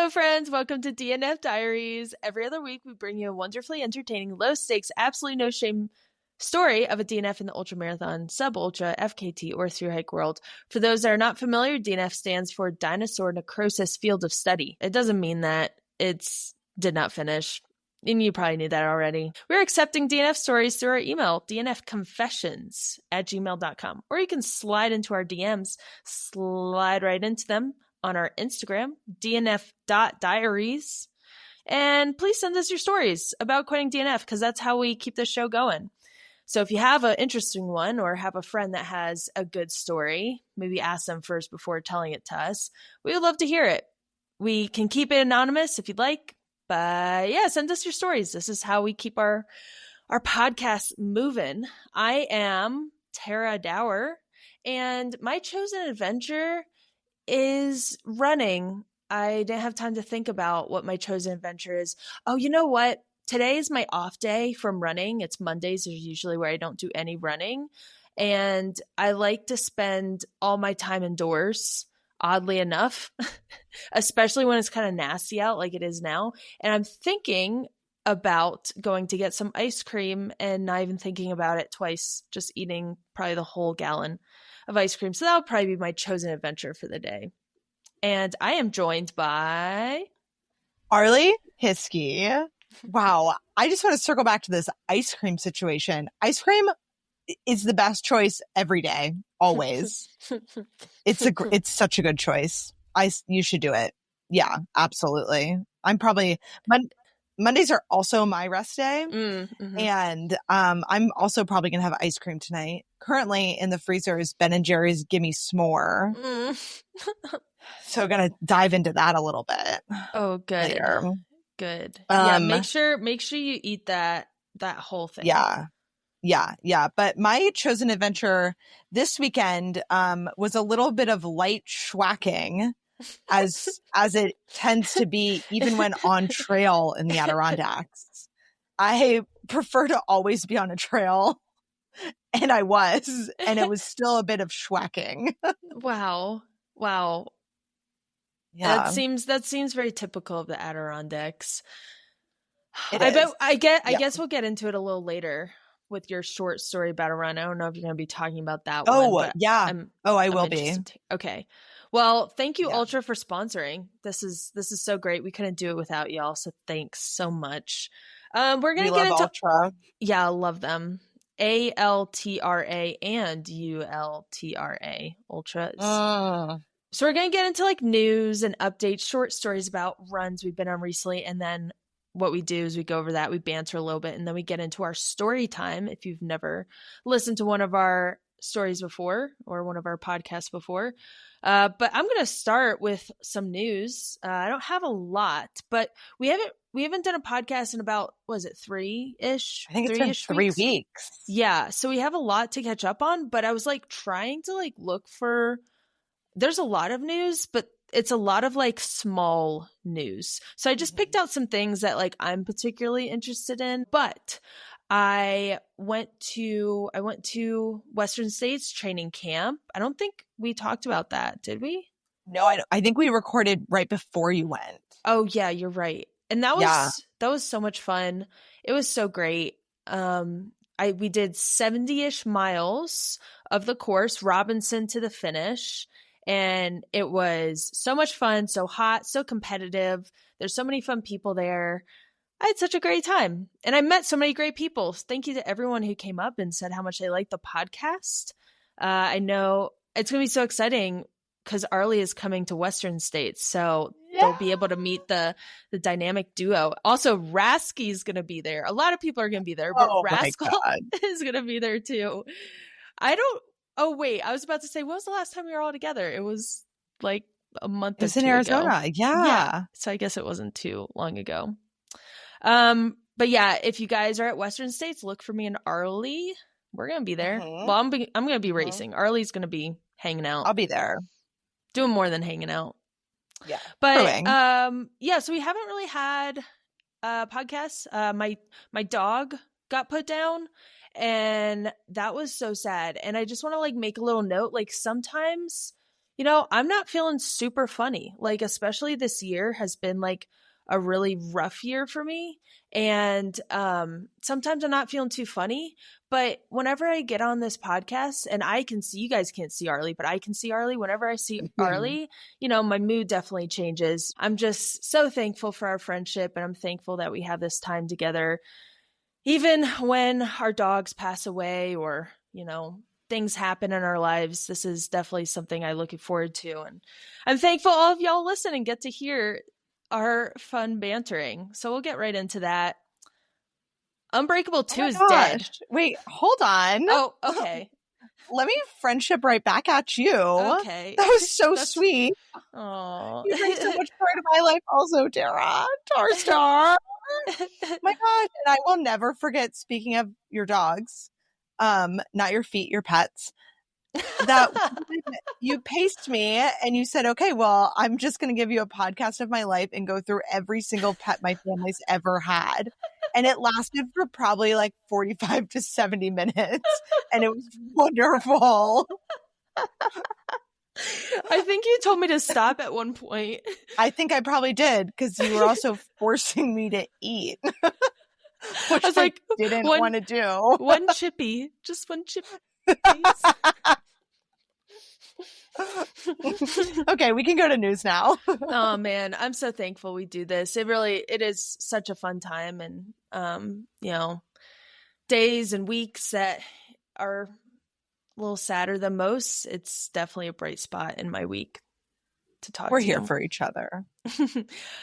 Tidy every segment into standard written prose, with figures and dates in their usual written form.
Hello, friends. Welcome to DNF Diaries. Every other week, we bring you a wonderfully entertaining, low-stakes, absolutely no-shame story of a DNF in the ultramarathon, sub-ultra, FKT, or thru-hike world. For those that are not familiar, DNF stands for Dinosaur Necrosis Field of Study. It doesn't mean that it's did not finish. And you probably knew that already. We're accepting DNF stories through our email, dnfconfessions@gmail.com. Or you can slide into our DMs, slide right into them on our Instagram, dnf.diaries. And please send us your stories about quitting DNF because that's how we keep this show going. So if you have an interesting one or have a friend that has a good story, maybe ask them first before telling it to us. We would love to hear it. We can keep it anonymous if you'd like. But yeah, send us your stories. This is how we keep our podcast moving. I am Tara Dower, and my chosen adventure is running. I didn't have time to think about what my chosen adventure is. Oh, you know what? Today is my off day from running. It's Mondays is usually where I don't do any running. And I like to spend all my time indoors, oddly enough, especially when it's kind of nasty out like it is now. And I'm thinking about going to get some ice cream and not even thinking about it twice, just eating probably the whole gallon of ice cream. So that'll probably be my chosen adventure for the day. And I am joined by Arlee Hiskey. Wow. I just want to circle back to this ice cream situation. Ice cream is the best choice every day, always. It's such a good choice. You should do it. Yeah, absolutely. I'm probably Mondays are also my rest day. Mm-hmm. And I'm also probably going to have ice cream tonight. Currently in the freezer is Ben & Jerry's Gimme S'more. So we're going to dive into that a little bit. Oh, good. Later. Good. Yeah, make sure you eat that whole thing. Yeah. But my chosen adventure this weekend was a little bit of light schwacking, as it tends to be even when on trail in the Adirondacks. I prefer to always be on a trail, and I was, and it was still a bit of schwacking. Wow. Yeah. That seems very typical of the Adirondacks. I guess we'll get into it a little later with your short story about a run. I don't know if you're going to be talking about that one. But yeah. I will be. Okay. Well, thank you, Ultra, for sponsoring. This is so great. We couldn't do it without y'all. So thanks so much. We're going to get into Ultra. Yeah, I love them. ALTRA and ULTRA Ultras. So we're going to get into like news and updates, short stories about runs we've been on recently. And then what we do is we go over that, we banter a little bit, and then we get into our story time. If you've never listened to one of our stories before or one of our podcasts before. But I'm going to start with some news. I don't have a lot, but we haven't done a podcast in about, was it 3-ish? I think it's been 3 weeks. Yeah. So we have a lot to catch up on, but I was like trying to like look for, there's a lot of news, but it's a lot of like small news. So I just picked out some things that like I'm particularly interested in, but I went to Western States training camp. I don't think we talked about that, did we? No, I think we recorded right before you went. Oh yeah, you're right. And that was so much fun. It was so great. We did 70-ish miles of the course, Robinson to the finish. And it was so much fun, so hot, so competitive. There's so many fun people there. I had such a great time. And I met so many great people. Thank you to everyone who came up and said how much they liked the podcast. I know it's going to be so exciting because Arlee is coming to Western States. So they'll be able to meet the dynamic duo. Also, Rasky's going to be there. A lot of people are going to be there, but Rascal is going to be there too. Oh, wait. I was about to say, when was the last time we were all together? It was like a month or two ago. It was in Arizona. Yeah. So I guess it wasn't too long ago. But yeah, if you guys are at Western States, look for me and Arlee. We're going to be there. Well, I'm going to be racing. Arlee's going to be hanging out. I'll be there. Doing more than hanging out. Yeah. But, so we haven't really had podcasts. My dog got put down. And that was so sad. And I just want to like make a little note. Like sometimes I'm not feeling super funny. Like, especially this year has been like a really rough year for me. And sometimes I'm not feeling too funny. But whenever I get on this podcast and I can see, you guys can't see Arlee, but I can see Arlee. Whenever I see Arlee, my mood definitely changes. I'm just so thankful for our friendship, and I'm thankful that we have this time together. Even when our dogs pass away or, things happen in our lives, this is definitely something I'm looking forward to. And I'm thankful all of y'all listen and get to hear our fun bantering. So we'll get right into that. Unbreakable 2 is dead. Wait, hold on. Oh, okay. Let me friendship right back at you. Okay. That was so sweet. Oh, you bring so much part of my life also, Tara. Star. My gosh. And I will never forget, speaking of your dogs, not your feet, your pets, that you paced me and you said, okay, well, I'm just going to give you a podcast of my life and go through every single pet my family's ever had. And it lasted for probably like 45 to 70 minutes. And it was wonderful. I think you told me to stop at one point. I think I probably did, because you were also forcing me to eat. Which I was like, didn't want to do. One chippy. Just one chippy. Okay, we can go to news now. Oh man, I'm so thankful we do this. It is such a fun time, and days and weeks that are a little sadder than most, it's definitely a bright spot in my week to talk. We're here for each other.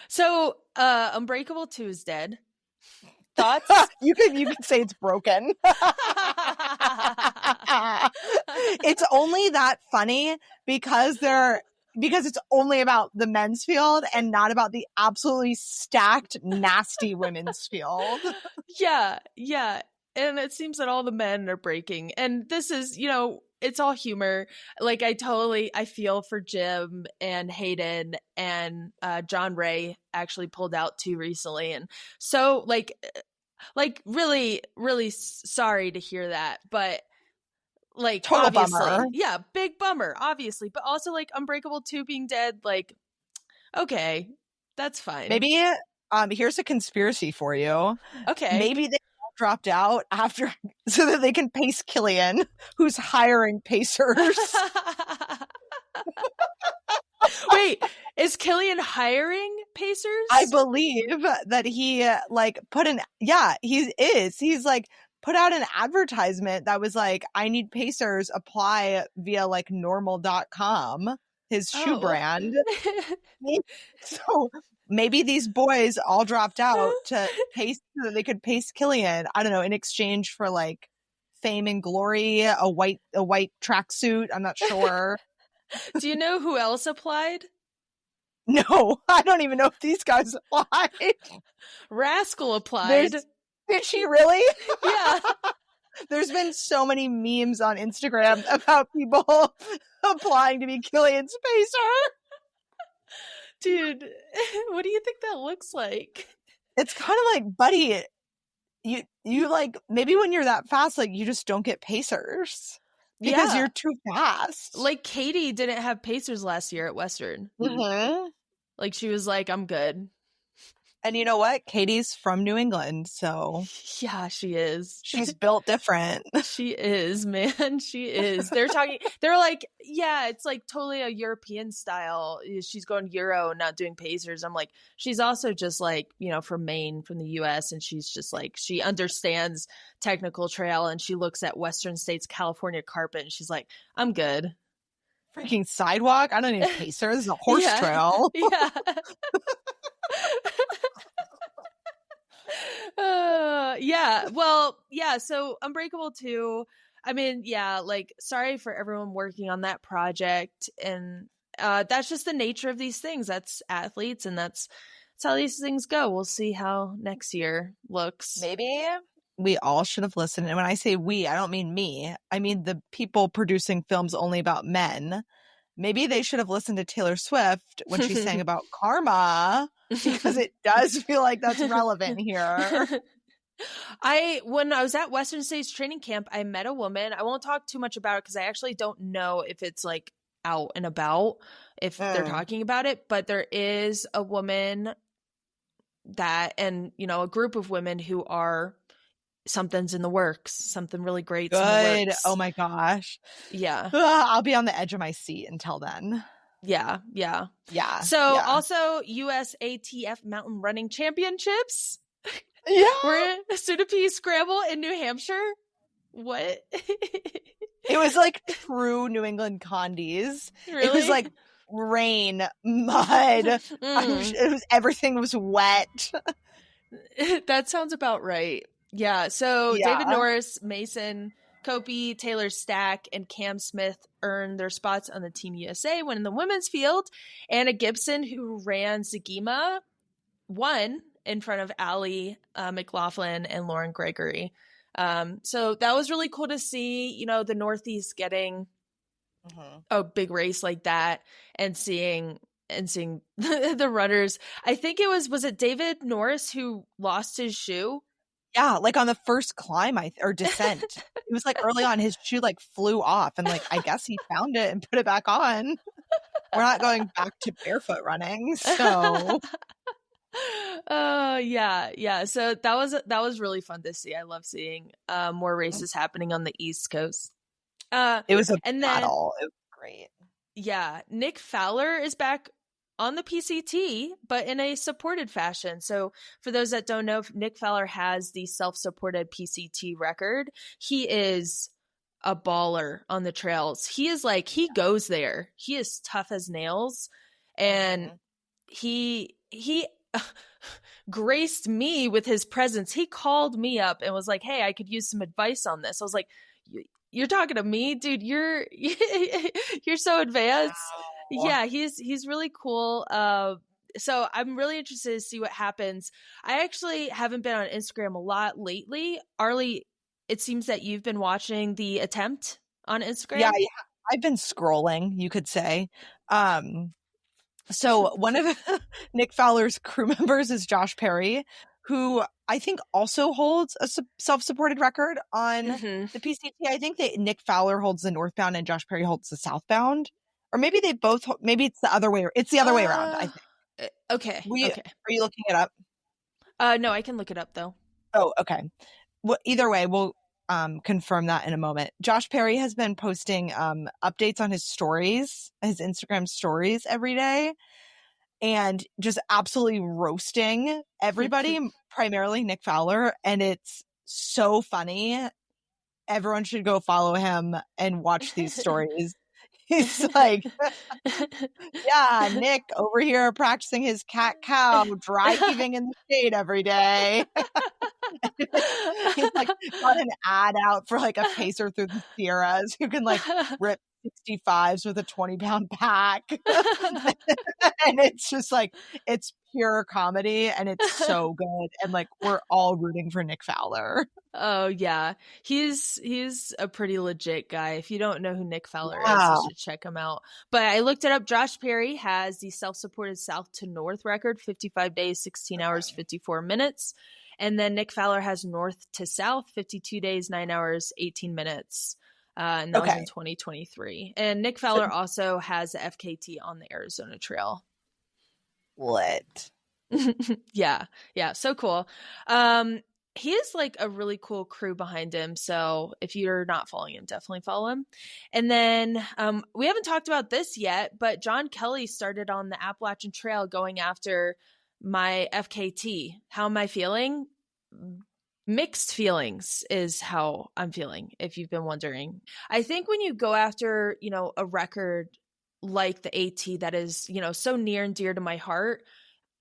So Unbreakable 2 is dead. Thoughts? You could say it's broken. It's only that funny because it's only about the men's field and not about the absolutely stacked, nasty women's field. Yeah. And it seems that all the men are breaking. And this is, it's all humor. Like, I feel for Jim and Hayden, and John Ray actually pulled out too recently. And so like really, really sorry to hear that. But like, total obviously, bummer. Yeah, big bummer, obviously. But also like Unbreakable 2 being dead, like, okay, that's fine. Maybe here's a conspiracy for you. Okay. Maybe they dropped out after so that they can pace Killian, who's hiring pacers. Wait, is Killian hiring pacers? I believe that he he's like put out an advertisement that was like, I need pacers, apply via like normal.com, his shoe brand. So maybe these boys all dropped out to pace so that they could pace Killian, I don't know, in exchange for like fame and glory, a white tracksuit. I'm not sure. Do you know who else applied? No, I don't even know if these guys applied. Rascal applied. Did she really? Yeah. There's been so many memes on Instagram about people applying to be Killian's pacer. Dude, what do you think that looks like? It's kind of like, buddy, you like, maybe when you're that fast, like, you just don't get pacers because you're too fast. Like, Katie didn't have pacers last year at Western. Mm-hmm. Like, she was like, I'm good. And you know what? Katie's from New England, so yeah, she is. She's built different. She is, man. She is. They're like, yeah, it's like totally a European style. She's going Euro, not doing pacers. I'm like, she's also just like, from Maine, from the US, and she's just like, she understands technical trail, and she looks at Western States California carpet, and she's like, I'm good. Freaking sidewalk? I don't need a pacer. This is a horse trail. Yeah. So Unbreakable 2, I mean, like, sorry for everyone working on that project, and that's just the nature of these things. That's athletes, and that's how these things go. We'll see how next year looks. Maybe we all should have listened. And when I say we, I don't mean me. I mean the people producing films only about men. Maybe they should have listened to Taylor Swift when she sang about karma, because it does feel like that's relevant here. When I was at Western States training camp, I met a woman. I won't talk too much about it because I actually don't know if it's like out and about if they're talking about it. But there is a woman and, you know, a group of women who are, something's in the works, something really great's in the works. Oh my gosh. Yeah. I'll be on the edge of my seat until then. Yeah. So also USATF Mountain Running Championships. Yeah. We're in a Sunapee Scramble in New Hampshire. What? It was like true New England condies. Really? It was like rain, mud. It was, everything was wet. That sounds about right. Yeah. So David Norris, Mason Copey, Taylor Stack, and Cam Smith earned their spots on the Team USA. When in the women's field, Anna Gibson, who ran Zagima, won in front of Allie McLaughlin and Lauren Gregory. So that was really cool to see, you know, the Northeast getting a big race like that and seeing the runners. I think was it David Norris who lost his shoe? Yeah, like on the first climb or descent. It was like early on, his shoe like flew off, and like I guess he found it and put it back on. We're not going back to barefoot running, so yeah. So that was really fun to see. I love seeing more races happening on the East Coast. It was a battle. It was great. Yeah, Nick Fowler is back on the PCT, but in a supported fashion. So for those that don't know, Nick Fowler has the self-supported PCT record. He is a baller on the trails. He is like, he goes there. He is tough as nails. And he graced me with his presence. He called me up and was like, hey, I could use some advice on this. I was like, you're talking to me, dude. You're so advanced. Wow. Yeah, he's really cool. So I'm really interested to see what happens. I actually haven't been on Instagram a lot lately. Arlee, it seems that you've been watching the attempt on Instagram. Yeah, I've been scrolling, you could say. So one of Nick Fowler's crew members is Josh Perry, who I think also holds a self-supported record on the PCT. I think that Nick Fowler holds the northbound and Josh Perry holds the southbound. Or maybe they both, maybe it's the other way. It's the other way around, I think. Okay. Okay. Are you looking it up? No, I can look it up though. Oh, okay. Well, either way, we'll confirm that in a moment. Josh Perry has been posting updates on his stories, his Instagram stories every day, and just absolutely roasting everybody, primarily Nick Fowler. And it's so funny. Everyone should go follow him and watch these stories. He's like, yeah, Nick over here practicing his cat-cow, dry heaving in the shade every day. He's like got an ad out for like a pacer through the Sierras who can like rip 65s with a 20-pound pack. And it's just like, it's pure comedy and it's so good. And like, we're all rooting for Nick Fowler. Oh yeah. He's a pretty legit guy. If you don't know who Nick Fowler is, you should check him out. But I looked it up. Josh Perry has the self-supported south to north record, 55 days, 16 hours, 54 minutes. And then Nick Fowler has north to south, 52 days, 9 hours, 18 minutes. And that was in 2023. And Nick Fowler also has the FKT on the Arizona Trail. What? Yeah. So cool. He is like a really cool crew behind him. So if you're not following him, definitely follow him. And then we haven't talked about this yet, but John Kelly started on the Appalachian Trail going after my FKT. How am I feeling? Mixed feelings is how I'm feeling, if you've been wondering. I think when you go after, you know, a record like the AT that is, you know, so near and dear to my heart,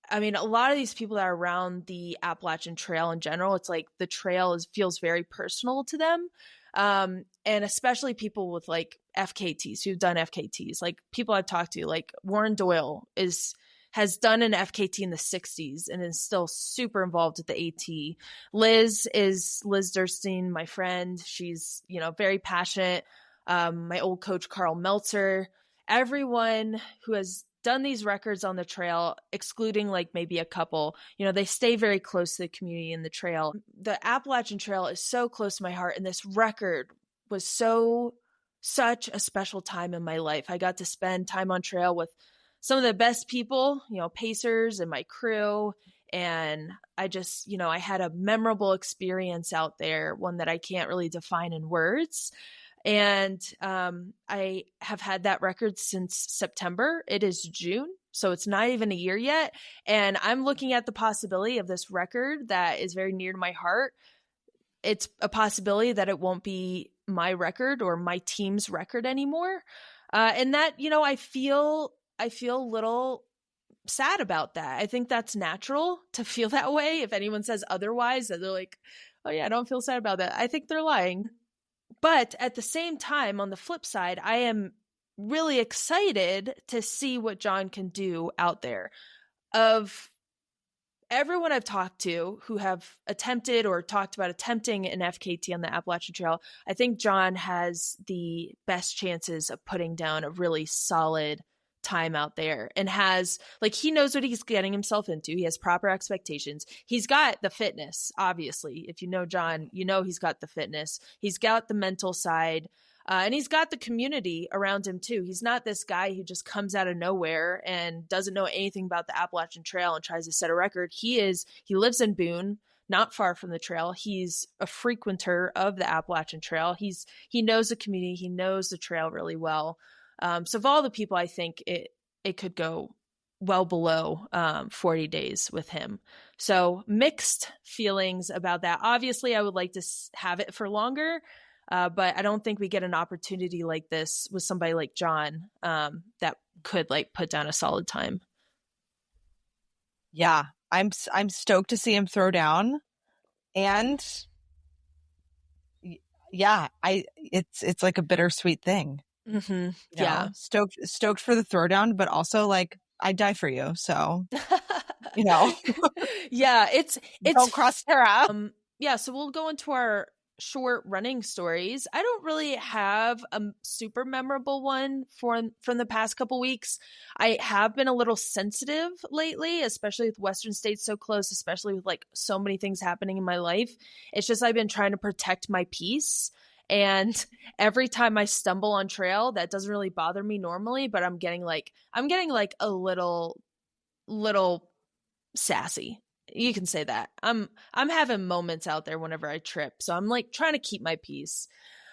I mean, a lot of these people that are around the Appalachian Trail in general, it's like the trail feels very personal to them. And especially people with like FKTs who've done FKTs, like people I've talked to, like Warren Doyle has done an FKT in the 60s and is still super involved with the AT. Liz Durstein, my friend. She's, you know, very passionate. My old coach, Carl Meltzer, everyone who has done these records on the trail, excluding like maybe a couple, you know, they stay very close to the community and the trail. The Appalachian Trail is so close to my heart. And this record was so such a special time in my life. I got to spend time on trail with some of the best people, pacers and my crew. And I just, I had a memorable experience out there, one that I can't really define in words. And I have had that record since September. It is June, so it's not even a year yet. And I'm looking at the possibility of this record that is very near to my heart. It's a possibility that it won't be my record or my team's record anymore. And that, I feel a little sad about that. I think that's natural to feel that way. If anyone says otherwise, that they're like, oh yeah, I don't feel sad about that, I think they're lying. But at the same time, on the flip side, I am really excited to see what John can do out there. Of everyone I've talked to who have attempted or talked about attempting an FKT on the Appalachian Trail, I think John has the best chances of putting down a really solid time out there, and has, like, he knows what he's getting himself into. He has proper expectations. He's got the fitness, obviously. If you know John, he's got the fitness. He's got the mental side, and he's got the community around him too. He's not this guy who just comes out of nowhere and doesn't know anything about the Appalachian Trail and tries to set a record. He lives in Boone, not far from the trail. He's a frequenter of the Appalachian Trail. He knows the community. He knows the trail really well. So of all the people, I think it could go well below 40 days with him. So mixed feelings about that. Obviously, I would like to have it for longer, but I don't think we get an opportunity like this with somebody like John that could put down a solid time. Yeah, I'm stoked to see him throw down, and yeah, it's like a bittersweet thing. Mm-hmm. Yeah. Stoked for the throwdown, but also I'd die for you. So, yeah, it's don't cross Tara. Yeah. So we'll go into our short running stories. I don't really have a super memorable one from the past couple weeks. I have been a little sensitive lately, especially with Western states so close, especially with so many things happening in my life. It's just, I've been trying to protect my peace. And every time I stumble on trail, that doesn't really bother me normally, but I'm getting a little sassy. You can say that. I'm having moments out there whenever I trip. So I'm trying to keep my peace.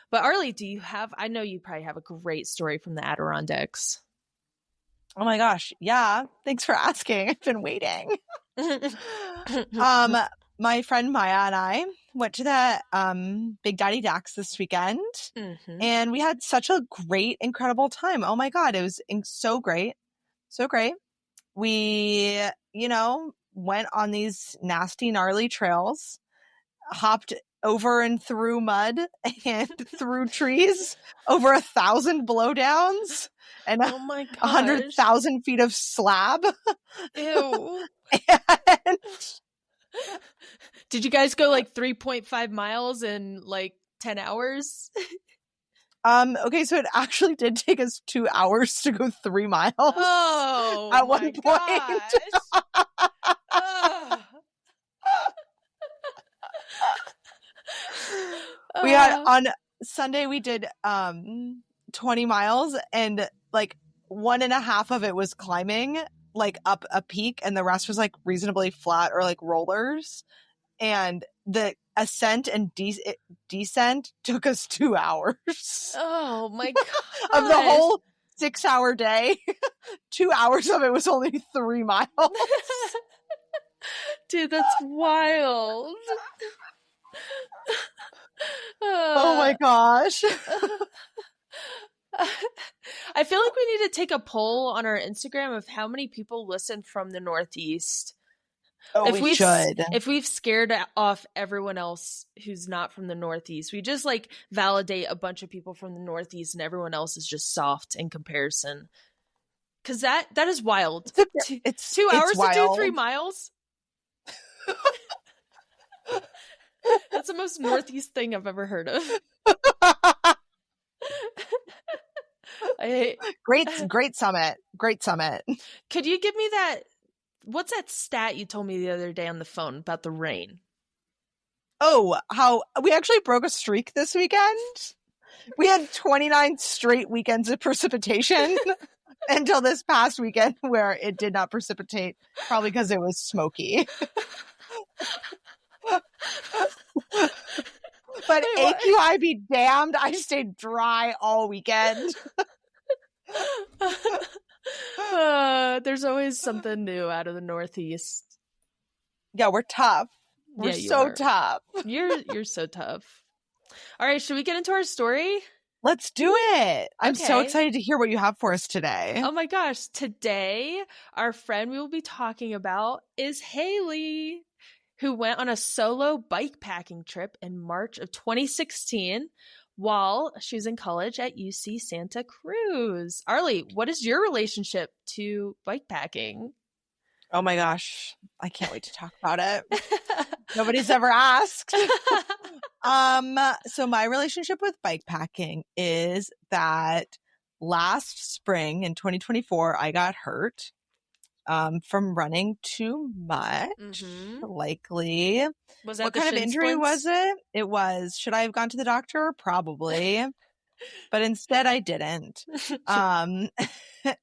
But Arlee, I know you probably have a great story from the Adirondacks. Oh my gosh. Yeah. Thanks for asking. I've been waiting. My friend Maya and I went to the Big Daddy Dax this weekend, and we had such a great, incredible time. Oh my God. It was so great. So great. We, went on these nasty, gnarly trails, hopped over and through mud and through trees, over 1,000 blowdowns, and 100,000 feet of slab. Ew. And did you guys go 3.5 miles in 10 hours? Okay, so it actually did take us 2 hours to go 3 miles. Oh, at one point. We had on Sunday we did 20 miles, and 1.5 of it was climbing up a peak, and the rest was reasonably flat or rollers. And the ascent and descent took us 2 hours. Oh my God. Of the whole 6-hour day, 2 hours of it was only 3 miles. Dude, that's wild. Oh my gosh. I feel like we need to take a poll on our Instagram of how many people listen from the Northeast. Oh, we should. If we've scared off everyone else who's not from the Northeast, we just validate a bunch of people from the Northeast, and everyone else is just soft in comparison. Because that is wild. It's 2 hours to do 3 miles. That's the most Northeast thing I've ever heard of. Great summit. Great summit. Could you give me that? What's that stat you told me the other day on the phone about the rain? Oh, how we actually broke a streak this weekend. We had 29 straight weekends of precipitation until this past weekend where it did not precipitate, probably because it was smoky. But AQI be damned, I stayed dry all weekend. There's always something new out of the Northeast. Yeah, we're tough. We're so tough. You're so tough. All right, should we get into our story? Let's do it. I'm so excited to hear what you have for us today. Oh my gosh. Today, our friend we will be talking about is Haley, who went on a solo bikepacking trip in March of 2016 while she was in college at UC Santa Cruz. Arlee, what is your relationship to bikepacking? Oh my gosh. I can't wait to talk about it. Nobody's ever asked. So my relationship with bikepacking is that last spring in 2024, I got hurt from running too much, likely. Was that what kind of injury was it? It was. Should I have gone to the doctor? Probably. But instead I didn't. And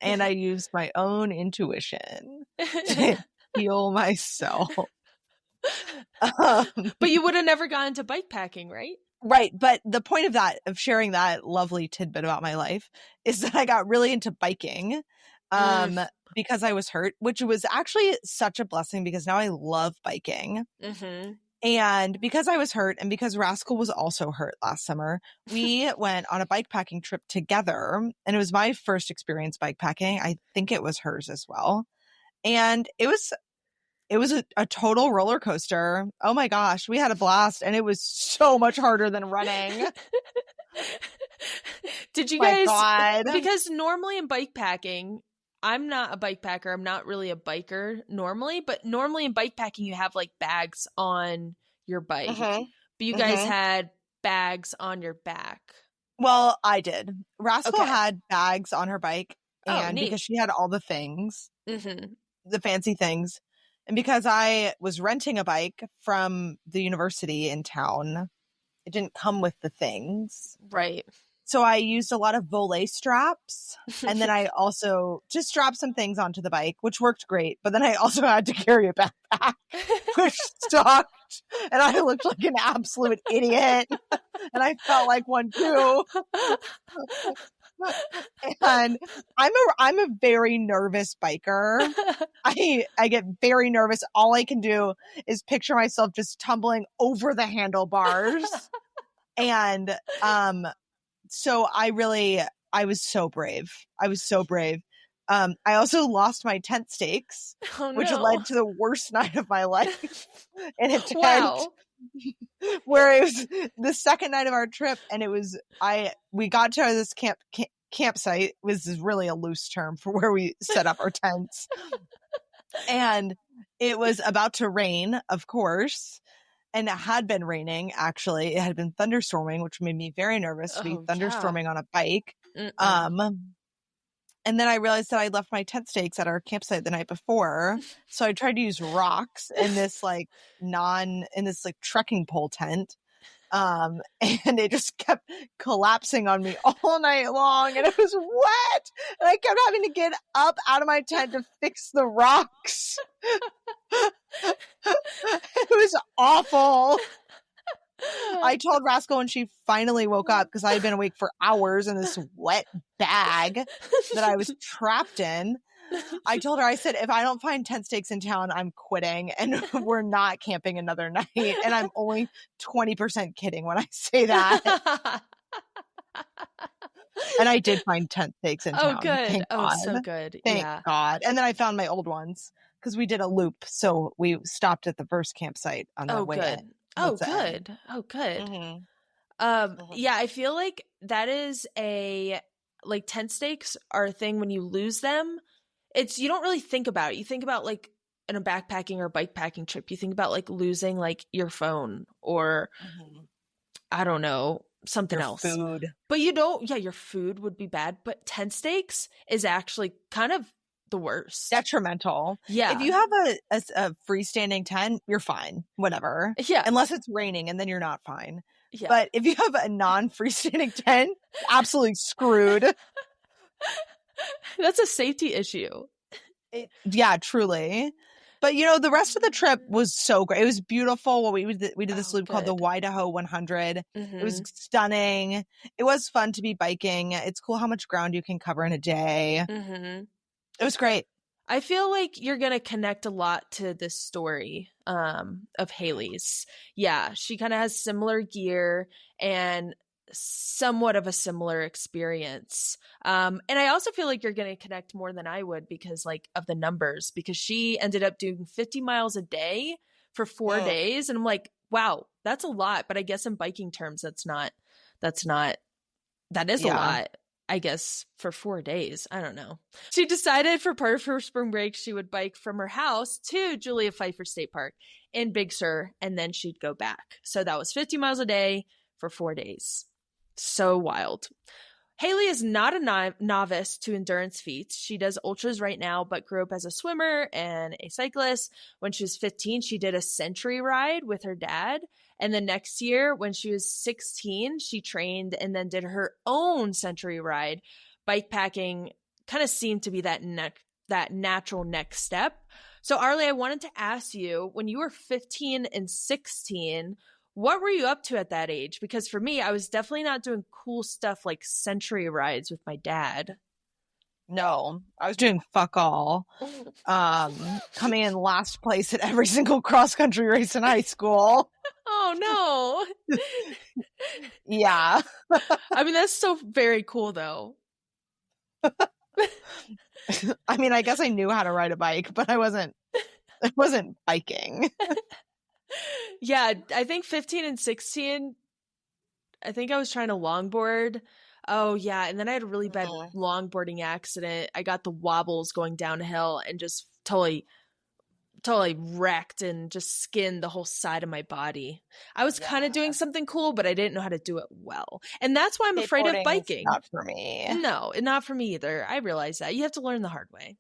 I used my own intuition to heal myself. But you would have never gone into bikepacking, right? Right. But the point of that, of sharing that lovely tidbit about my life, is that I got really into biking because I was hurt, which was actually such a blessing because now I love biking. And because I was hurt and because Rascal was also hurt last summer, we went on a bikepacking trip together. And it was my first experience bikepacking. I think it was hers as well. And it was a total roller coaster. Oh my gosh, we had a blast. And it was so much harder than running. Did you guys, because normally in bikepacking, I'm not a bikepacker. I'm not really a biker normally, but normally in bikepacking, you have like bags on your bike. But you guys had bags on your back. Well, I did. Rascal had bags on her bike. And because she had all the things, the fancy things. And because I was renting a bike from the university in town, it didn't come with the things. Right. So I used a lot of volet straps, and then I also just strapped some things onto the bike, which worked great. But then I also had to carry a backpack, which sucked, and I looked like an absolute idiot, and I felt like one too. And I'm a very nervous biker. I get very nervous. All I can do is picture myself just tumbling over the handlebars, and so I was so brave. I was so brave. I also lost my tent stakes, which led to the worst night of my life in a tent. Where it was the second night of our trip, and we got to this campsite. Was really a loose term for where we set up our tents, and it was about to rain, of course. And it had been raining, actually. It had been thunderstorming, which made me very nervous to be thunderstorming on a bike. And then I realized that I left my tent stakes at our campsite the night before. So I tried to use rocks in this trekking pole tent. And it just kept collapsing on me all night long, and it was wet, and I kept having to get up out of my tent to fix the rocks. It was awful. I told Rascal when she finally woke up, because I had been awake for hours in this wet bag that I was trapped in. I told her, I said, if I don't find tent stakes in town, I'm quitting, and we're not camping another night. And I'm only 20% kidding when I say that. And I did find tent stakes in town. Oh, good. Thank God. So good. Thank God. And then I found my old ones because we did a loop. So we stopped at the first campsite on the way in. Oh, good. Oh, good. Yeah, I feel like that is tent stakes are a thing when you lose them. You don't really think about it. You think about like in a backpacking or bikepacking trip, you think about like losing like your phone or I don't know, something else. Food. But you don't, your food would be bad. But tent stakes is actually kind of the worst. Detrimental. Yeah. If you have a freestanding tent, you're fine. Whatever. Yeah. Unless it's raining, and then you're not fine. Yeah. But if you have a non-freestanding tent, absolutely screwed. That's a safety issue. Yeah, truly. But the rest of the trip was so great. It was beautiful. We did this loop called the Good. Idaho 100. It was Mm-hmm. stunning. It was fun to be biking. It's cool how much ground you can cover in a day. Mm-hmm. It was great. I feel like you're going to connect a lot to this story of Haley's. Yeah, she kind of has similar gear and somewhat of a similar experience. And I also feel like you're going to connect more than I would because like of the numbers, because she ended up doing 50 miles a day for 4 days. And I'm like, wow, that's a lot. But I guess in biking terms, that is a lot. I guess for 4 days. I don't know. She decided for part of her spring break, she would bike from her house to Julia Pfeiffer State Park in Big Sur, and then she'd go back. So that was 50 miles a day for 4 days. So wild. Haley is not a novice to endurance feats. She does ultras right now, but grew up as a swimmer and a cyclist. When she was 15, she did a century ride with her dad. And the next year, when she was 16, she trained and then did her own century ride. Bikepacking kind of seemed to be that natural next step. So, Arlee, I wanted to ask you, when you were 15 and 16, what were you up to at that age? Because for me, I was definitely not doing cool stuff like century rides with my dad. No, I was doing fuck all. Coming in last place at every single cross country race in high school. Oh no. Yeah. I mean, that's so very cool though. I mean, I guess I knew how to ride a bike, but I wasn't biking. Yeah, I think 15 and 16, I think I was trying to longboard. Oh yeah, and then I had a really bad longboarding accident. I got the wobbles going downhill and just totally wrecked and just skinned the whole side of my body. I was kind of doing something cool, but I didn't know how to do it well. And that's why I'm afraid of biking. Not for me. No, not for me either. I realize that. You have to learn the hard way.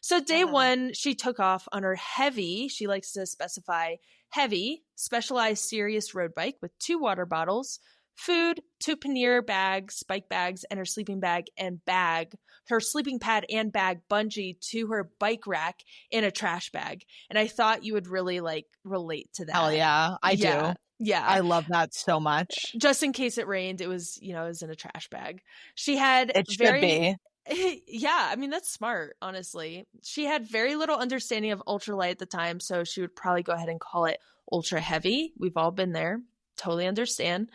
So day one, she took off on her heavy, she likes to specify heavy, specialized serious road bike with 2 water bottles, food, 2 pannier bags, bike bags, and her sleeping bag and bag, her sleeping pad and bag bungee to her bike rack in a trash bag. And I thought you would really like relate to that. Hell yeah, I do. Yeah. I love that so much. Just in case it rained, it was, it was in a trash bag. She had it should be. Yeah, I mean, that's smart, honestly. She had very little understanding of ultralight at the time, so she would probably go ahead and call it ultra heavy. We've all been there. Totally understand.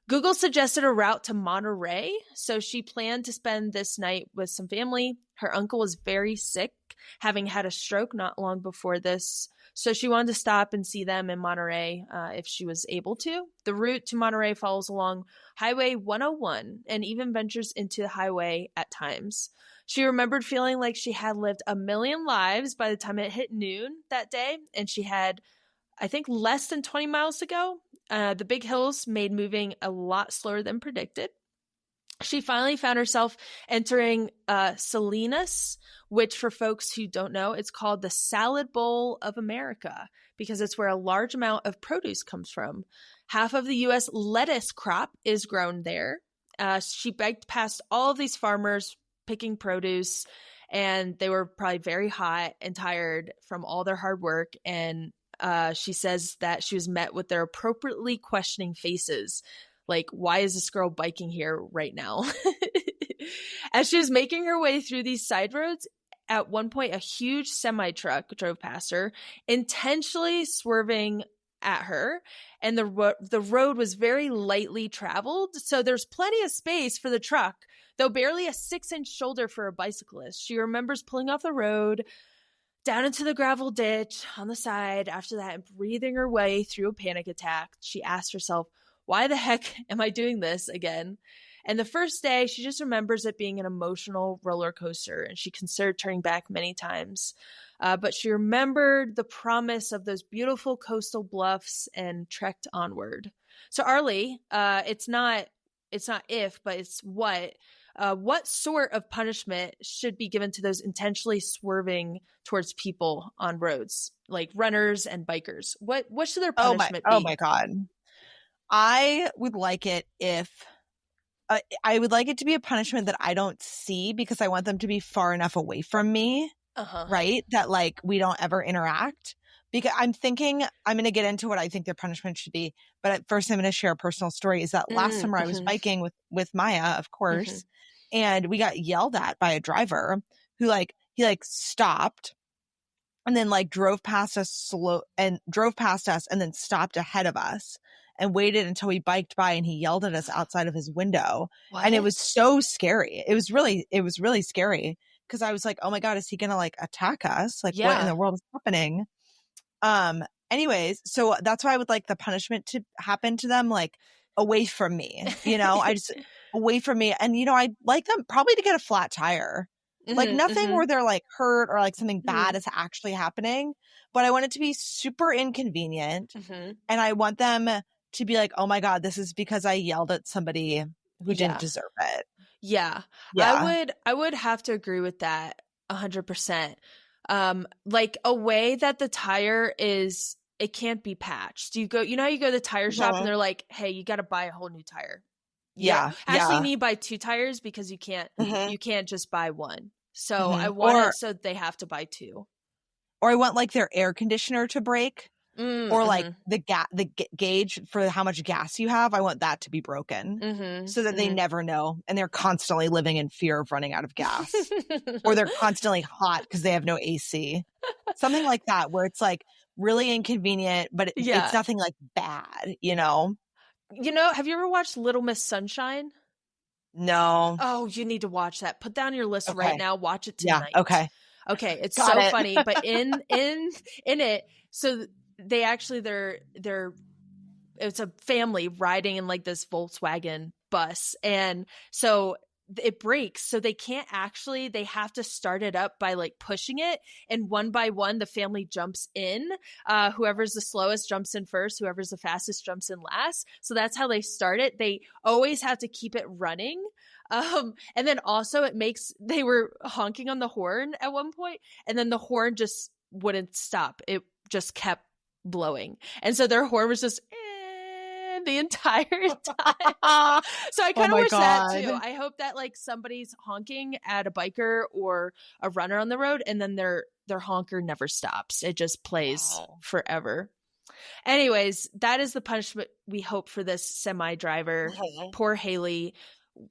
Google suggested a route to Monterey, so she planned to spend this night with some family. Her uncle was very sick, having had a stroke not long before this, so she wanted to stop and see them in Monterey if she was able to. The route to Monterey follows along Highway 101 and even ventures into the highway at times. She remembered feeling like she had lived a million lives by the time it hit noon that day, and she had, I think, less than 20 miles to go. The big hills made moving a lot slower than predicted. She finally found herself entering Salinas, which for folks who don't know, it's called the Salad Bowl of America because it's where a large amount of produce comes from. Half of the U.S. lettuce crop is grown there. She biked past all of these farmers picking produce, and they were probably very hot and tired from all their hard work. And she says that she was met with their appropriately questioning faces. Like, why is this girl biking here right now? As she was making her way through these side roads, at one point, a huge semi-truck drove past her, intentionally swerving at her. And the road was very lightly traveled, so there's plenty of space for the truck, though barely a 6-inch shoulder for a bicyclist. She remembers pulling off the road, down into the gravel ditch on the side after that and breathing her way through a panic attack. She asked herself, why the heck am I doing this again? And the first day, she just remembers it being an emotional roller coaster, and she considered turning back many times. But she remembered the promise of those beautiful coastal bluffs and trekked onward. So Arlee, it's not if, but it's what. What sort of punishment should be given to those intentionally swerving towards people on roads, like runners and bikers? What should their punishment be? Oh my God. I would like it if I would like it to be a punishment that I don't see because I want them to be far enough away from me, right? That like we don't ever interact. Because I'm thinking I'm going to get into what I think their punishment should be. But at first I'm going to share a personal story is that last summer I was biking with Maya, of course, and we got yelled at by a driver who he stopped and then like drove past us and then stopped ahead of us and waited until we biked by and he yelled at us outside of his window. What? And it was so scary. It was really scary because I was like, oh my God, is he going to like attack us? Like what in the world is happening? Anyways, so that's why I would like the punishment to happen to them, like away from me, I just away from me. And, I'd like them probably to get a flat tire. Like nothing where they're like hurt or like something bad is actually happening, but I want it to be super inconvenient. And I want them to be like, oh my God, this is because I yelled at somebody who didn't deserve it. Yeah. I would have to agree with that 100%. Like a way that the tire is, it can't be patched. You go to the tire shop and they're like, hey, you got to buy a whole new tire. Actually you need to buy 2 tires because you can't just buy one. So I want it so they have to buy 2. Or I want like their air conditioner to break or like the gauge for how much gas you have. I want that to be broken so that they never know. And they're constantly living in fear of running out of gas or they're constantly hot because they have no AC. Something like that where it's like really inconvenient, but it's nothing like bad, have you ever watched Little Miss Sunshine? No. Oh, you need to watch that. Put down your list right now. Watch it tonight. Yeah. Okay. It's so funny. But in it, so they actually it's a family riding in like this Volkswagen bus. And so it breaks. So they have to start it up by like pushing it. And one by one, the family jumps in. Whoever's the slowest jumps in first. Whoever's the fastest jumps in last. So that's how they start it. They always have to keep it running. And then also they were honking on the horn at one point, and then the horn just wouldn't stop. It just kept blowing. And so their horn was just the entire time. So I kind of wish that too. I hope that like somebody's honking at a biker or a runner on the road, and then their honker never stops. It just plays forever. Anyways, that is the punishment we hope for this semi driver. Poor Haley,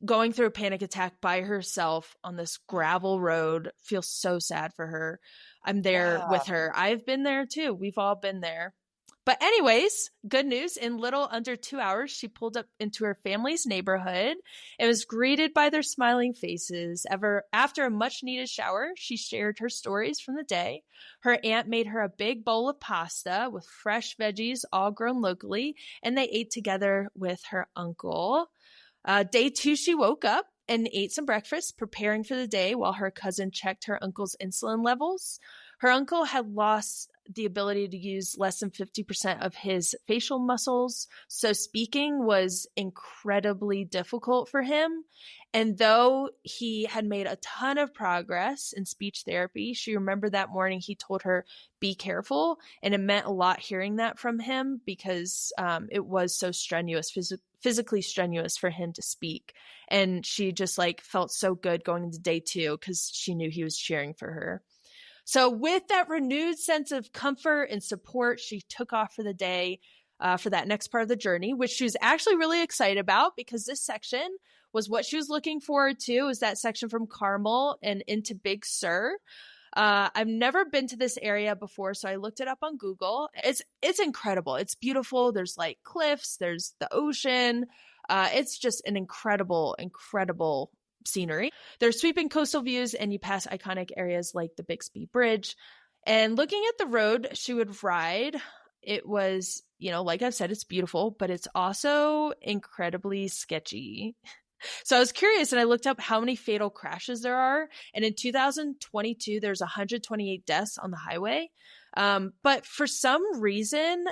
going through a panic attack by herself on this gravel road. Feel so sad for her. I'm there with her. I've been there too. We've all been there. But anyways, good news. In little under 2 hours, she pulled up into her family's neighborhood and was greeted by their smiling faces. After a much needed shower, she shared her stories from the day. Her aunt made her a big bowl of pasta with fresh veggies, all grown locally, and they ate together with her uncle. Day 2, she woke up and ate some breakfast, preparing for the day while her cousin checked her uncle's insulin levels. Her uncle had lost the ability to use less than 50% of his facial muscles, so speaking was incredibly difficult for him. And though he had made a ton of progress in speech therapy, she remembered that morning he told her, be careful. And it meant a lot hearing that from him because it was so strenuous, physically strenuous for him to speak. And she just like felt so good going into day 2 because she knew he was cheering for her. So with that renewed sense of comfort and support, she took off for the day for that next part of the journey, which she was actually really excited about because this section was what she was looking forward to, is that section from Carmel and into Big Sur. I've never been to this area before, so I looked it up on Google. It's incredible. It's beautiful. There's like cliffs. There's the ocean. It's just an incredible scenery. There's sweeping coastal views, and you pass iconic areas like the Bixby Bridge. And looking at the road she would ride, it was, like I've said, it's beautiful, but it's also incredibly sketchy. So I was curious and I looked up how many fatal crashes there are. And in 2022, there's 128 deaths on the highway. But for some reason,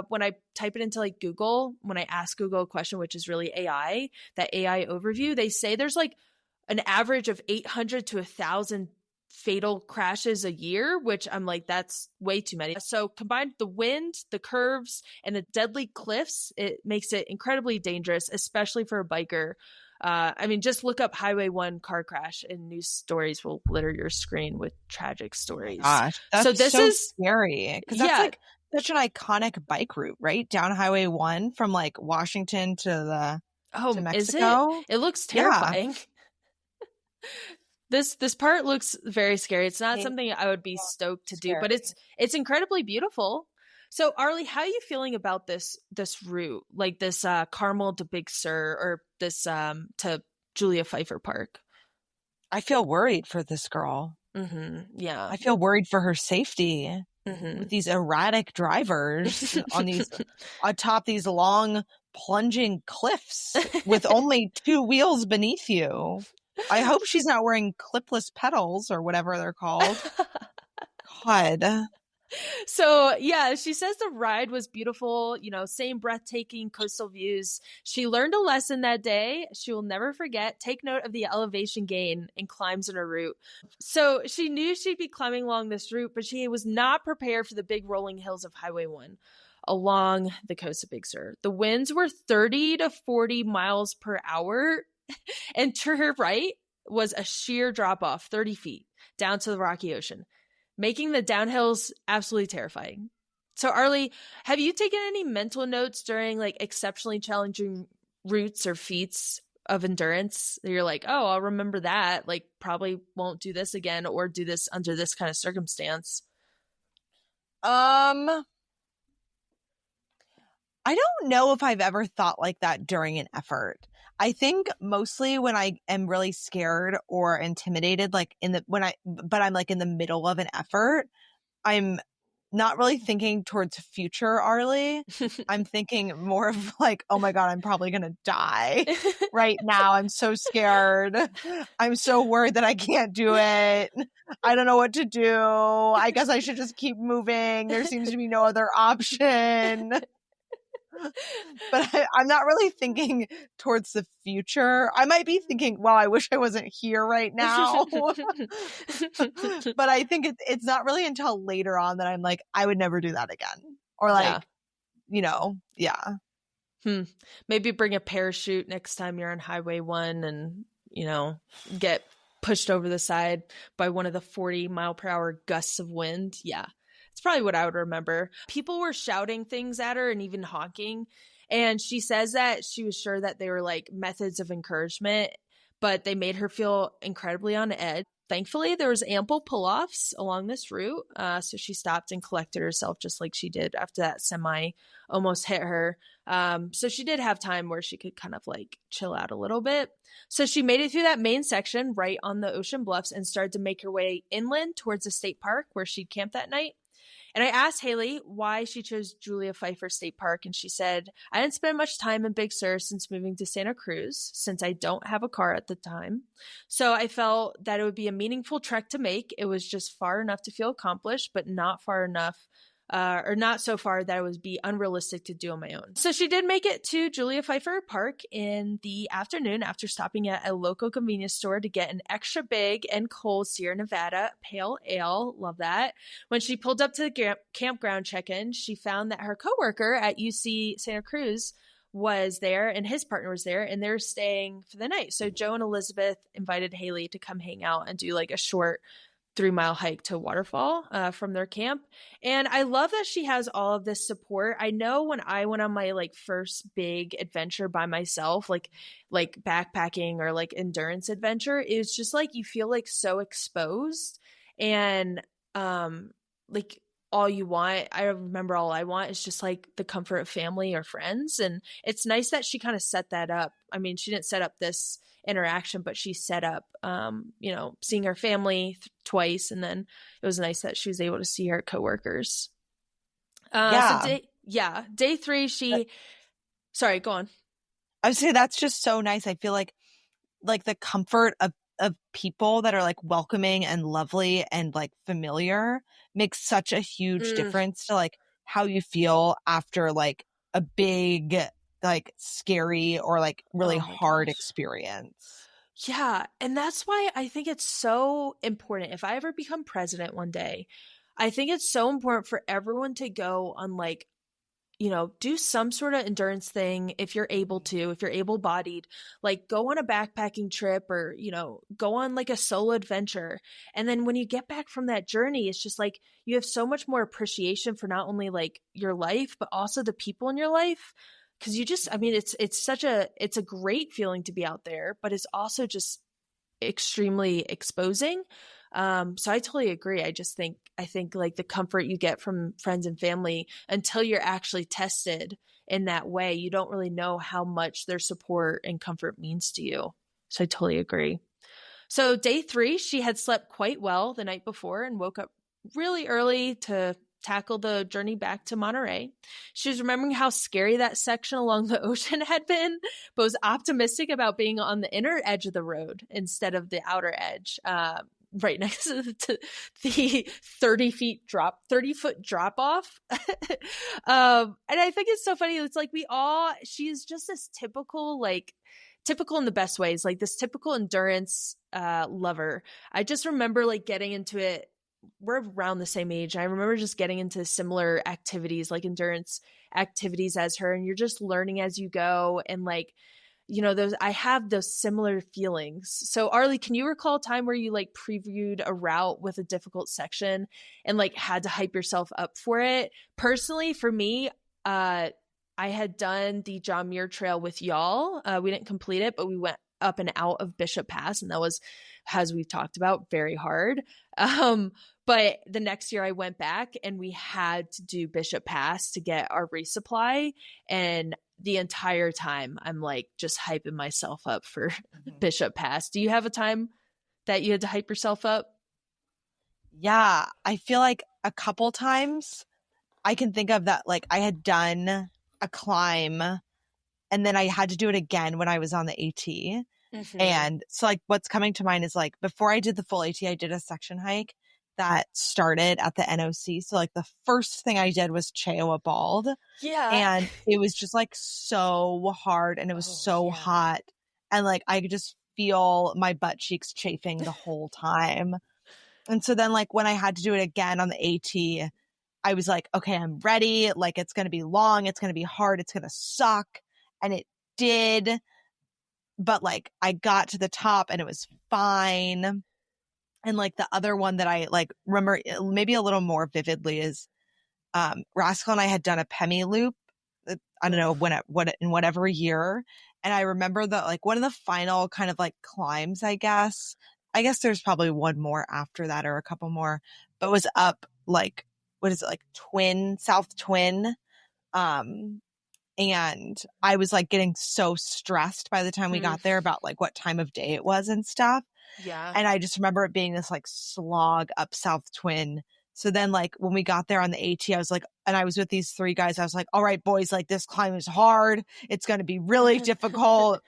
when I type it into like Google, when I ask Google a question, which is really AI, that AI overview, they say there's like an average of 800 to 1,000 fatal crashes a year, which I'm like, that's way too many. So combined the wind, the curves, and the deadly cliffs, it makes it incredibly dangerous, especially for a biker. I mean, just look up Highway 1 car crash and news stories will litter your screen with tragic stories. Gosh, so that's this so is scary because that's yeah. like such an iconic bike route, right? Down Highway 1 from like Washington to Mexico. It looks Yeah. terrifying. This part looks very scary. It's not something I would be stoked to do, but it's incredibly beautiful. So Arlee, how are you feeling about this route, like this Carmel to Big Sur, or this to Julia Pfeiffer Park? I feel worried for this girl. Yeah, I feel worried for her safety with these erratic drivers on these atop these long plunging cliffs with only two wheels beneath you. I hope she's not wearing clipless pedals or whatever they're called. God. So yeah, she says the ride was beautiful, same breathtaking coastal views. She learned a lesson that day she will never forget. Take note of the elevation gain and climbs in her route. So she knew she'd be climbing along this route, but she was not prepared for the big rolling hills of Highway 1 along the coast of Big Sur. The winds were 30 to 40 miles per hour, and to her right was a sheer drop off 30 feet down to the rocky ocean, making the downhills absolutely terrifying. So Arlee, have you taken any mental notes during like exceptionally challenging routes or feats of endurance that you're like, oh, I'll remember that, like probably won't do this again or do this under this kind of circumstance? I don't know if I've ever thought like that during an effort. I think mostly when I am really scared or intimidated, like but I'm like in the middle of an effort, I'm not really thinking towards future Arlee. I'm thinking more of like, oh my God, I'm probably going to die right now. I'm so scared. I'm so worried that I can't do it. I don't know what to do. I guess I should just keep moving. There seems to be no other option. But I'm not really thinking towards the future. I might be thinking, wow, I wish I wasn't here right now. But I think it's not really until later on that I'm like, I would never do that again. Or like, yeah. Maybe bring a parachute next time you're on Highway 1 and, get pushed over the side by one of the 40-mile-per-hour gusts of wind. Yeah. It's probably what I would remember. People were shouting things at her and even honking. And she says that she was sure that they were like methods of encouragement, but they made her feel incredibly on edge. Thankfully, there was ample pull-offs along this route. So she stopped and collected herself just like she did after that semi almost hit her. So she did have time where she could kind of like chill out a little bit. So she made it through that main section right on the ocean bluffs and started to make her way inland towards the state park where she'd camped that night. And I asked Haley why she chose Julia Pfeiffer State Park, and she said, I didn't spend much time in Big Sur since moving to Santa Cruz, since I don't have a car at the time. So I felt that it would be a meaningful trek to make. It was just far enough to feel accomplished, but not far enough or not so far that it would be unrealistic to do on my own. So she did make it to Julia Pfeiffer Park in the afternoon after stopping at a local convenience store to get an extra big and cold Sierra Nevada pale ale. Love that. When she pulled up to the campground check-in, she found that her coworker at UC Santa Cruz was there and his partner was there and they're staying for the night. So Joe and Elizabeth invited Haley to come hang out and do like a short 3-mile hike to Waterfall from their camp. And I love that she has all of this support. I know when I went on my like first big adventure by myself, like backpacking or like endurance adventure, it's just like you feel like so exposed and like all you want, I remember all I want is just like the comfort of family or friends. And it's nice that she kind of set that up. I mean, she didn't set up this interaction, but she set up, seeing her family twice. And then it was nice that she was able to see her coworkers. Day 3, sorry, go on. I would say that's just so nice. I feel like the comfort of people that are like welcoming and lovely and like familiar makes such a huge difference to like how you feel after like a big, like scary or like really hard experience. Yeah. And that's why I think it's so important. If I ever become president one day, I think it's so important for everyone to go on like, do some sort of endurance thing if you're able to, if you're able bodied, like go on a backpacking trip or, go on like a solo adventure. And then when you get back from that journey, it's just like you have so much more appreciation for not only like your life, but also the people in your life. Cause I mean, it's a great feeling to be out there, but it's also just extremely exposing. So I totally agree. I think like the comfort you get from friends and family until you're actually tested in that way, you don't really know how much their support and comfort means to you. So I totally agree. So day 3, she had slept quite well the night before and woke up really early to tackle the journey back to Monterey. She was remembering how scary that section along the ocean had been, but was optimistic about being on the inner edge of the road instead of the outer edge, right next to the 30-foot drop off. And I think it's so funny. It's like she's just this typical in the best ways, like this typical endurance lover. I just remember like getting into it. We're around the same age. I remember just getting into similar activities, like endurance activities as her, and you're just learning as you go. And like, I have those similar feelings. So Arlee, can you recall a time where you like previewed a route with a difficult section and like had to hype yourself up for it? Personally, for me, I had done the John Muir Trail with y'all. We didn't complete it, but we went up and out of Bishop Pass, and that was, as we've talked about, very hard. But the next year I went back and we had to do Bishop Pass to get our resupply. And the entire time I'm like just hyping myself up for Bishop Pass. Do you have a time that you had to hype yourself up? Yeah, I feel like a couple times I can think of that. Like I had done a climb and then I had to do it again when I was on the AT. Mm-hmm. And so like what's coming to mind is like before I did the full AT, I did a section hike that started at the NOC. So like the first thing I did was Cheoah Bald. Yeah. And it was just like so hard and it was so hot. And like I could just feel my butt cheeks chafing the whole time. And so then like when I had to do it again on the AT, I was like, okay, I'm ready. Like it's going to be long. It's going to be hard. It's going to suck. And it did. But like I got to the top and it was fine. And like the other one that I like remember maybe a little more vividly is Rascal and I had done a Pemi loop. I don't know what in whatever year. And I remember that like one of the final kind of like climbs, I guess there's probably one more after that or a couple more, but it was up like, what is it? Like South Twin. And I was like getting so stressed by the time we got there about like what time of day it was and stuff. Yeah. And I just remember it being this like slog up South Twin. So then like when we got there on the AT, I was like, and I was with these 3 guys, I was like, all right, boys, like this climb is hard. It's going to be really difficult,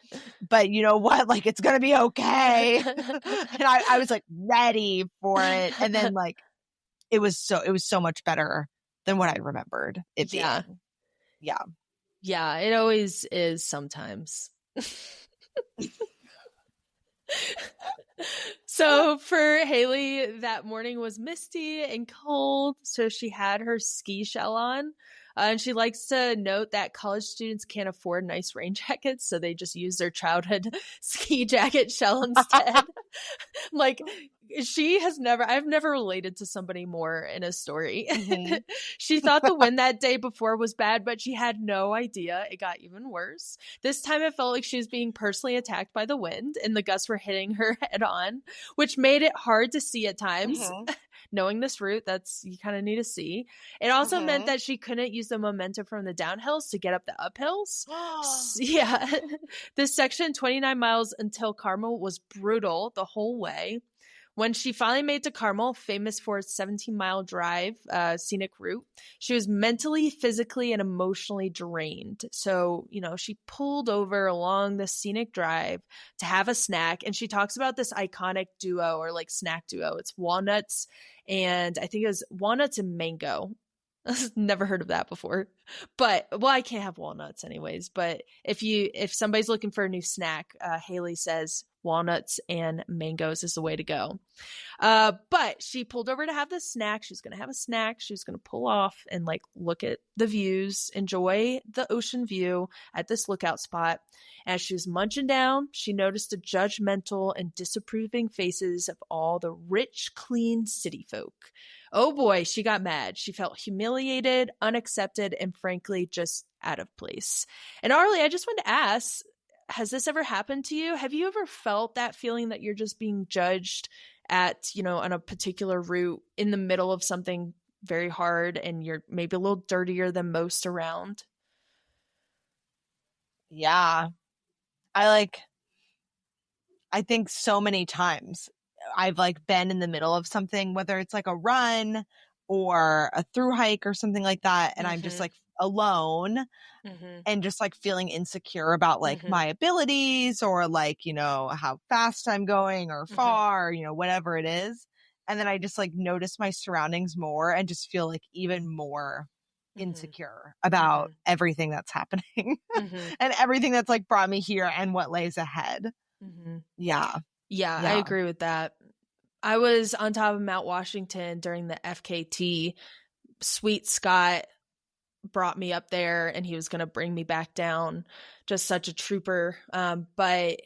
but you know what? Like, it's going to be okay. And I was like ready for it. And then like, it was so much better than what I remembered it being. Yeah. Yeah. It always is sometimes. So for Haley, that morning was misty and cold, so she had her ski shell on. And she likes to note that college students can't afford nice rain jackets, so they just use their childhood ski jacket shell instead. Like, I've never related to somebody more in a story. Mm-hmm. She thought the wind that day before was bad, but she had no idea it got even worse. This time it felt like she was being personally attacked by the wind and the gusts were hitting her head on, which made it hard to see at times. Mm-hmm. Knowing this route, you kind of need to see. It also meant that she couldn't use the momentum from the downhills to get up the uphills. Yeah. This section, 29 miles until Carmel, was brutal the whole way. When she finally made to Carmel, famous for its 17-mile drive, scenic route, she was mentally, physically, and emotionally drained. So, she pulled over along the scenic drive to have a snack. And she talks about this iconic duo or like snack duo. It's walnuts and I think it was walnuts and mango. Never heard of that before. But, well, I can't have walnuts anyways. But if somebody's looking for a new snack, Haley says walnuts and mangoes is the way to go. But she pulled over to have the snack. She was going to have a snack. She was going to pull off and like look at the views, enjoy the ocean view at this lookout spot. As she was munching down, she noticed the judgmental and disapproving faces of all the rich, clean city folk. Oh boy, she got mad. She felt humiliated, unaccepted, and frankly, just out of place. And Arlee, I just wanted to ask, has this ever happened to you? Have you ever felt that feeling that you're just being judged at, on a particular route in the middle of something very hard and you're maybe a little dirtier than most around? Yeah. I think so many times I've like been in the middle of something, whether it's like a run or a through hike or something like that. And I'm just like alone and just like feeling insecure about like my abilities or like, how fast I'm going or far, whatever it is. And then I just like notice my surroundings more and just feel like even more insecure about everything that's happening and everything that's like brought me here and what lays ahead. Yeah, I agree with that. I was on top of Mount Washington during the FKT. Sweet Scott brought me up there and he was going to bring me back down. Just such a trooper. But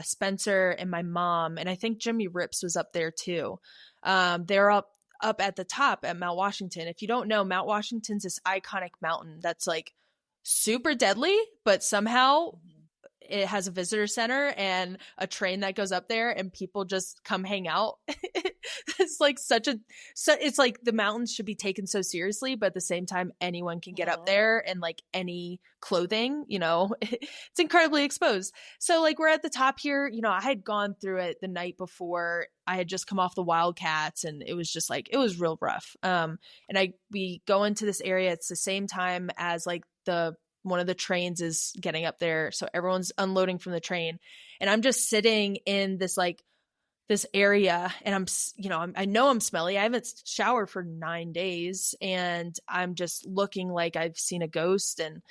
Spencer and my mom, and I think Jimmy Rips was up there too. They're up at the top at Mount Washington. If you don't know, Mount Washington's this iconic mountain that's like super deadly, but somehow it has a visitor center and a train that goes up there and people just come hang out. It's like it's like the mountains should be taken so seriously, but at the same time, anyone can get up there and like any clothing, it's incredibly exposed. So like we're at the top here, I had gone through it the night before. I had just come off the Wildcats and it was just like, it was real rough. And we go into this area. It's the same time as like one of the trains is getting up there. So everyone's unloading from the train and I'm just sitting in this area and I know I'm smelly. I haven't showered for 9 days and I'm just looking like I've seen a ghost and,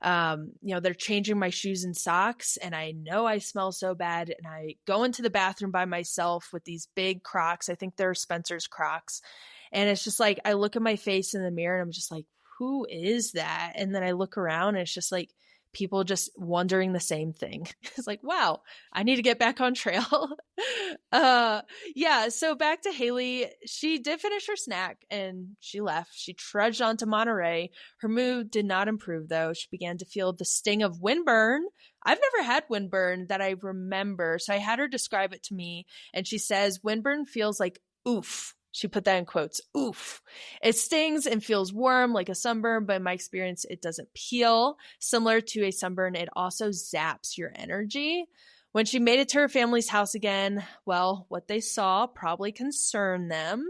they're changing my shoes and socks and I know I smell so bad. And I go into the bathroom by myself with these big Crocs. I think they're Spencer's Crocs. And it's just like, I look at my face in the mirror and I'm just like, who is that? And then I look around and it's just like people just wondering the same thing. It's like, wow, I need to get back on trail. So back to Haley. She did finish her snack and she left. She trudged on to Monterey. Her mood did not improve though. She began to feel the sting of windburn. I've never had windburn that I remember. So I had her describe it to me and she says, windburn feels like oof. She put that in quotes, oof. It stings and feels warm like a sunburn, but in my experience, it doesn't peel. Similar to a sunburn, it also zaps your energy. When she made it to her family's house again, well, what they saw probably concerned them.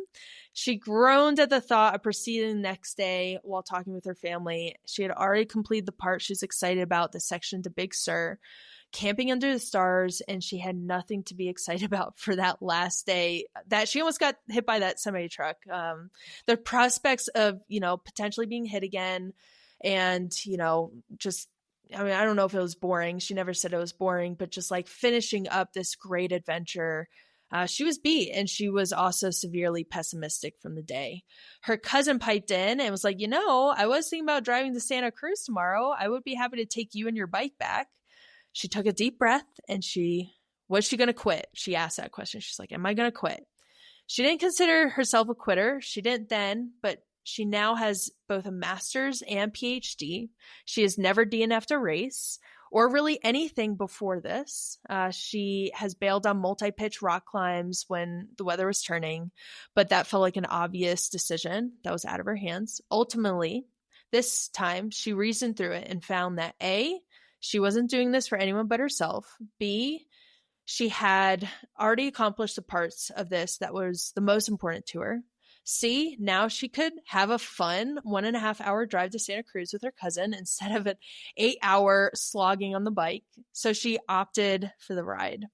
She groaned at the thought of proceeding the next day while talking with her family. She had already completed the part she was excited about, the section to Big Sur, camping under the stars, and she had nothing to be excited about for that last day. That she almost got hit by that semi truck. The prospects of potentially being hit again, and just I don't know if it was boring. She never said it was boring, but just like finishing up this great adventure. She was beat and she was also severely pessimistic from the day. Her cousin piped in and was like, I was thinking about driving to Santa Cruz tomorrow. I would be happy to take you and your bike back. She took a deep breath and was she going to quit? She asked that question. She's like, am I going to quit? She didn't consider herself a quitter. She didn't then, but she now has both a master's and PhD. She has never DNF'd a race or really anything before this. She has bailed on multi-pitch rock climbs when the weather was turning, but that felt like an obvious decision that was out of her hands. Ultimately, this time she reasoned through it and found that A, she wasn't doing this for anyone but herself. B, she had already accomplished the parts of this that was the most important to her. C, now she could have a fun 1.5 hour drive to Santa Cruz with her cousin instead of an 8-hour slogging on the bike. So she opted for the ride.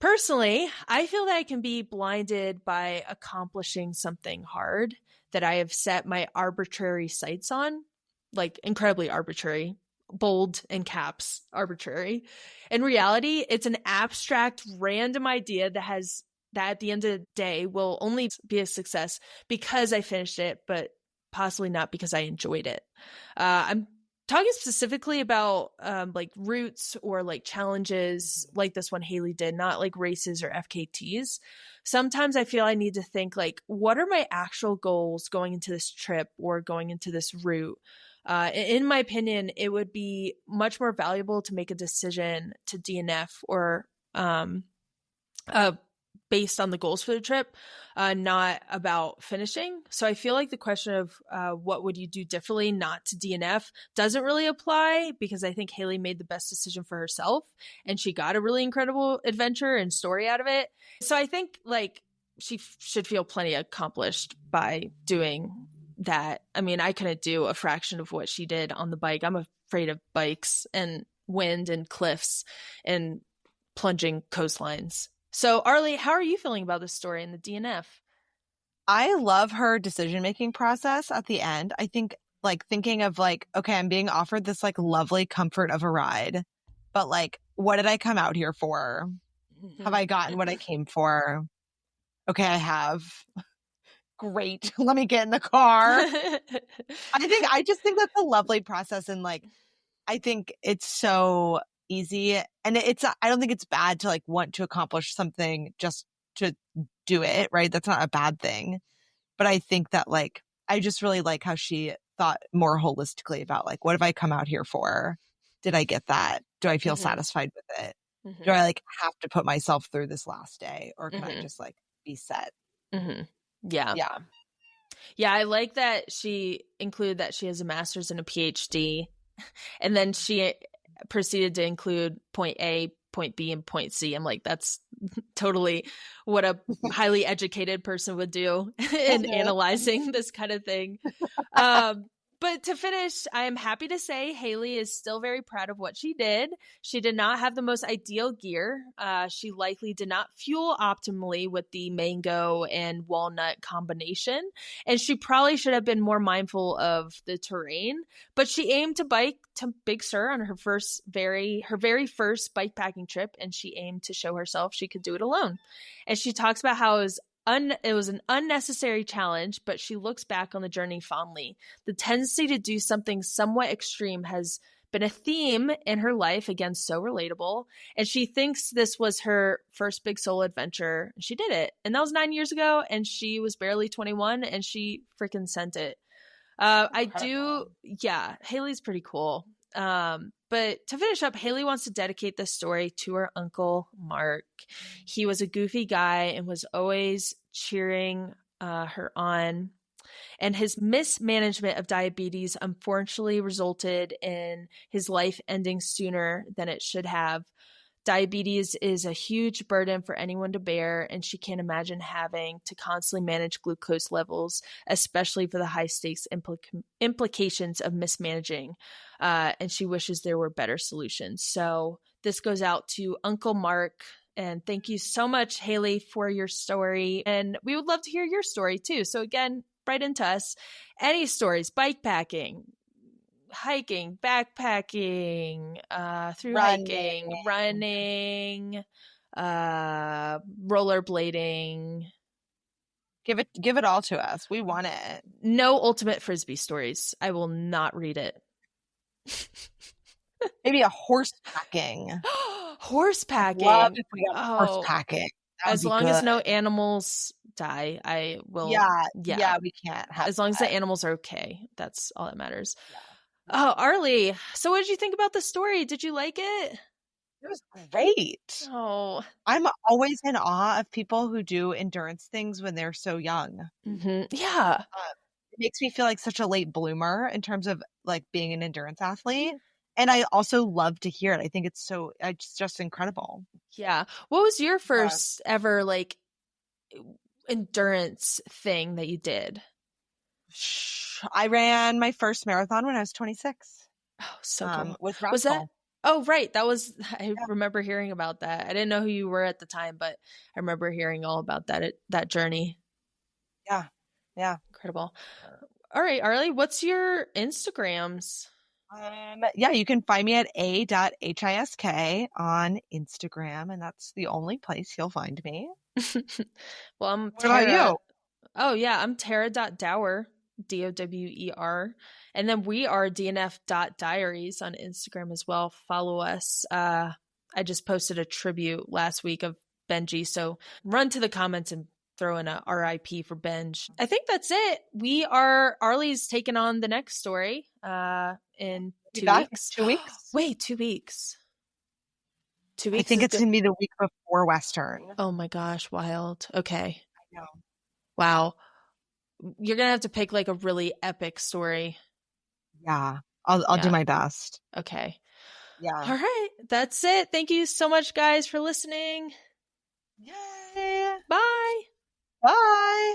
Personally, I feel that I can be blinded by accomplishing something hard that I have set my arbitrary sights on, like incredibly arbitrary, bold in caps, arbitrary. In reality, it's an abstract, random idea that at the end of the day will only be a success because I finished it, but possibly not because I enjoyed it. I'm talking specifically about like routes or like challenges like this one Haley did, not like races or FKTs. Sometimes I feel I need to think like, what are my actual goals going into this trip or going into this route? In my opinion, it would be much more valuable to make a decision to DNF or based on the goals for the trip, not about finishing. So I feel like the question of what would you do differently not to DNF doesn't really apply because I think Haley made the best decision for herself and she got a really incredible adventure and story out of it. So I think like she should feel plenty accomplished by doing that. I mean, I couldn't do a fraction of what she did on the bike. I'm afraid of bikes and wind and cliffs and plunging coastlines. So, Arlee, how are you feeling about this story in the DNF? I love her decision-making process at the end. I think like thinking of like, okay, I'm being offered this like lovely comfort of a ride, but like, what did I come out here for? Have I gotten what I came for? Okay, I have. Great. Let me get in the car. I just think that's a lovely process. And like, I think it's so easy, and I don't think it's bad to like want to accomplish something just to do it, right? That's not a bad thing. But I think that like I just really like how she thought more holistically about like, what have I come out here for? Did I get that? Do I feel satisfied with it? Do I like have to put myself through this last day, or can I just like be set? Yeah. I like that she included that she has a master's and a PhD, and then she proceeded to include point A, point B, and point C. I'm like, that's totally what a highly educated person would do in analyzing this kind of thing. But to finish, I am happy to say Haley is still very proud of what she did. She did not have the most ideal gear. She likely did not fuel optimally with the mango and walnut combination. And she probably should have been more mindful of the terrain. But she aimed to bike to Big Sur on her very first bikepacking trip. And she aimed to show herself she could do it alone. And she talks about how it was an unnecessary challenge, but she looks back on the journey fondly. The tendency to do something somewhat extreme has been a theme in her life, again, so relatable. And she thinks this was her first big solo adventure. She did it. And that was 9 years ago, and she was barely 21, and she freaking sent it. Haley's pretty cool. But to finish up, Haley wants to dedicate this story to her uncle, Mark. He was a goofy guy and was always cheering her on. And his mismanagement of diabetes unfortunately resulted in his life ending sooner than it should have. Diabetes is a huge burden for anyone to bear, and she can't imagine having to constantly manage glucose levels, especially for the high stakes implications of mismanaging. And she wishes there were better solutions. So this goes out to Uncle Mark. And thank you so much, Haley, for your story. And we would love to hear your story too. So again, write into us. Any stories, bikepacking, hiking, backpacking, through hiking, running, rollerblading. Give it all to us. We want it. No ultimate frisbee stories. I will not read it. Maybe a horse packing. Horse packing. Love if we got horse packing. As long as no animals die, I will. Yeah, we can't have as long as the animals are okay. That's all that matters. Yeah. Oh, Arlee. So what did you think about the story? Did you like it? It was great. Oh, I'm always in awe of people who do endurance things when they're so young. Yeah. It makes me feel like such a late bloomer in terms of like being an endurance athlete. And I also love to hear it. I think it's just incredible. Yeah. What was your first ever like endurance thing that you did? I ran my first marathon when I was 26. Oh, so cool. With Russell. Was that? Oh, right. I remember hearing about that. I didn't know who you were at the time, but I remember hearing all about that journey. Yeah. Incredible. All right, Arlee, what's your Instagrams? Yeah, you can find me at a.hisk on Instagram, and that's the only place you'll find me. Well, I'm What about Tara. you? Oh, yeah, I'm Tara.Dower, Dower. And then we are DNF.diaries on Instagram as well. Follow us. I just posted a tribute last week of Benji. So run to the comments and throw in a RIP for Benj. I think that's it. Arlee's taking on the next story in Be 2 back in weeks. 2 weeks. Wait, 2 weeks. Two I weeks think is it's good. gonna be the week before Western. Oh my gosh, wild. Okay. I know. Wow. You're gonna have to pick like a really epic story. Yeah, I'll do Yeah. my best. Okay. Yeah. All right. That's it. Thank you so much, guys, for listening. Yay! Bye. Bye.